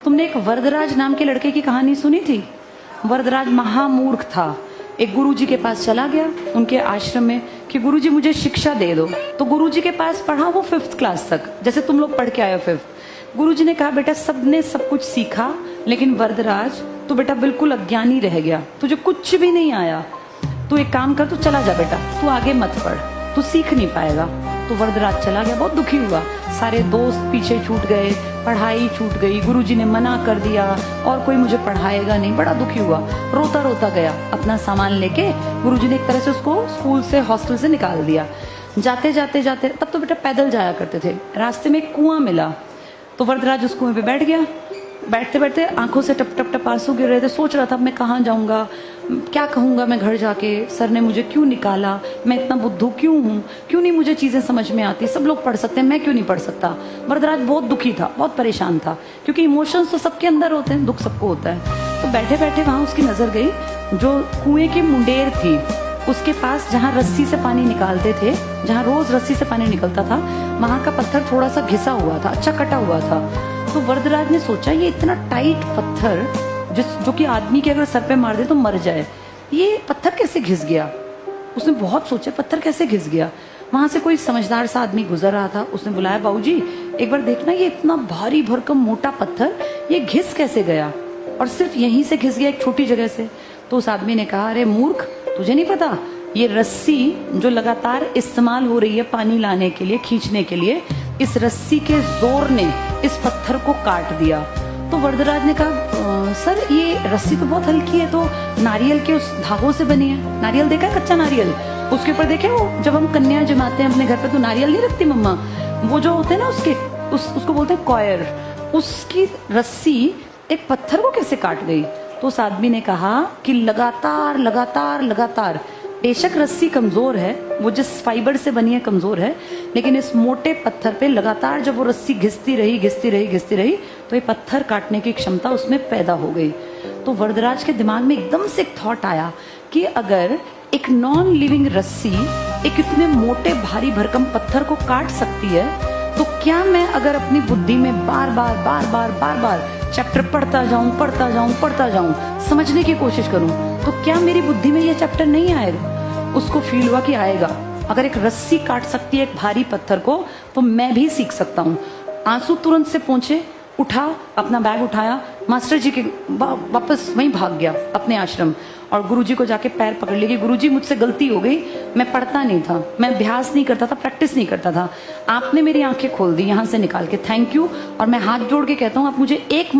तुमने एक वरदराज नाम के लड़के की कहानी सुनी थी? वरदराज महामूर्ख था। एक गुरुजी के पास चला गया उनके आश्रम में कि गुरुजी मुझे शिक्षा दे दो। तो गुरुजी के पास पढ़ा वो 5th क्लास तक, जैसे तुम लोग पढ़ के आए हो 5th। गुरुजी ने कहा बेटा सबने सब कुछ सीखा, लेकिन वरदराज तो बेटा बिल्कुल अज्ञानी रह गया, तुझे कुछ भी नहीं आया। तू एक काम कर, तू चला जा बेटा, तू आगे मत पढ़, तू सीख नहीं पाएगा। तो वरदराज चला गया, बहुत दुखी हुआ। सारे दोस्त पीछे छूट गए, पढ़ाई छूट गई, गुरुजी ने मना कर दिया और कोई मुझे पढ़ाएगा नहीं, बड़ा दुखी हुआ। रोता रोता गया अपना सामान लेके, गुरुजी ने एक तरह से उसको स्कूल से हॉस्टल से निकाल दिया। जाते जाते जाते, तब तो बेटा पैदल जाया करते थे, रास्ते में एक कुआं मिला, तो वरदराज उस कुएं पे बैठ गया। बैठते बैठते आंखों से टप टप टप आंसू गिर रहे थे। सोच रहा था मैं कहाँ जाऊंगा, क्या कहूंगा मैं घर जाके, सर ने मुझे क्यों निकाला, मैं इतना बुद्धू क्यों हूँ, क्यों नहीं मुझे चीजें समझ में आती, सब लोग पढ़ सकते हैं, मैं क्यों नहीं पढ़ सकता। वरदराज बहुत दुखी था, बहुत परेशान था, क्योंकि इमोशंस तो सबके अंदर होते हैं, दुख सबको होता है। तो बैठे बैठे वहां उसकी नजर गई, जो कुएं की मुंडेर थी उसके पास, जहाँ रस्सी से पानी निकालते थे, जहाँ रोज रस्सी से पानी निकलता था, वहां का पत्थर थोड़ा सा घिसा हुआ था, अच्छा कटा हुआ था। तो वरदराज ने सोचा ये इतना टाइट पत्थर जो कि आदमी के अगर सर पे मार दे तो मर जाए, ये पत्थर कैसे घिस गया। उसने बहुत सोचा पत्थर कैसे घिस गया। वहां से कोई समझदार सा आदमी गुजर रहा था, उसने बुलाया बाबूजी एक बार देखना ये इतना भारी भरकम मोटा पत्थर ये घिस कैसे गया, और सिर्फ यहीं से घिस गया एक छोटी जगह से। तो उस आदमी ने कहा अरे मूर्ख, तुझे नहीं पता ये रस्सी जो लगातार इस्तेमाल हो रही है पानी लाने के लिए, खींचने के लिए, इस रस्सी के जोर ने इस पत्थर को काट दिया। तो वरदराज ने कहा सर ये रस्सी तो बहुत हल्की है, तो नारियल के उस धागों से बनी है। नारियल देखा है, कच्चा नारियल, उसके ऊपर देखे वो जब हम कन्या जमाते हैं अपने घर पे तो नारियल नहीं रखती मम्मा, वो जो होते हैं ना उसके उसको बोलते हैं कॉयर, उसकी रस्सी एक पत्थर को कैसे काट गई। तो उस आदमी ने कहा कि लगातार लगातार लगातार, बेशक रस्सी कमजोर है, वो जिस फाइबर से बनी है कमजोर है, लेकिन इस मोटे पत्थर पे लगातार जब वो रस्सी घिसती रही घिसती रही घिसती रही तो ये पत्थर काटने की क्षमता उसमें पैदा हो गई। तो वरदराज के दिमाग में एकदम से एक थॉट आया कि अगर एक नॉन लिविंग रस्सी एक इतने मोटे भारी भरकम पत्थर को काट सकती है, तो क्या मैं अगर अपनी बुद्धि में बार बार बार बार बार बार चैप्टर पढ़ता जाऊं, समझने की कोशिश करूं, तो क्या मेरी बुद्धि में ये चैप्टर नहीं आएगा। उसको फील हुआ कि आएगा, अगर एक रस्सी काट सकती है एक भारी पत्थर को तो मैं भी सीख सकता हूँ। आंसू तुरंत से पहुंचे, उठा, अपना बैग उठाया, मास्टर जी के वापस वहीं भाग गया अपने आश्रम, और गुरुजी को जाके पैर पकड़ लिया कि गुरुजी मुझसे गलती हो गई, मैं पढ़ता नहीं था, मैं अभ्यास नहीं करता था, प्रैक्टिस नहीं करता था, आपने मेरी आंखें खोल दी यहाँ से निकाल के, थैंक यू। और मैं हाथ जोड़ के कहता हूँ आप मुझे एक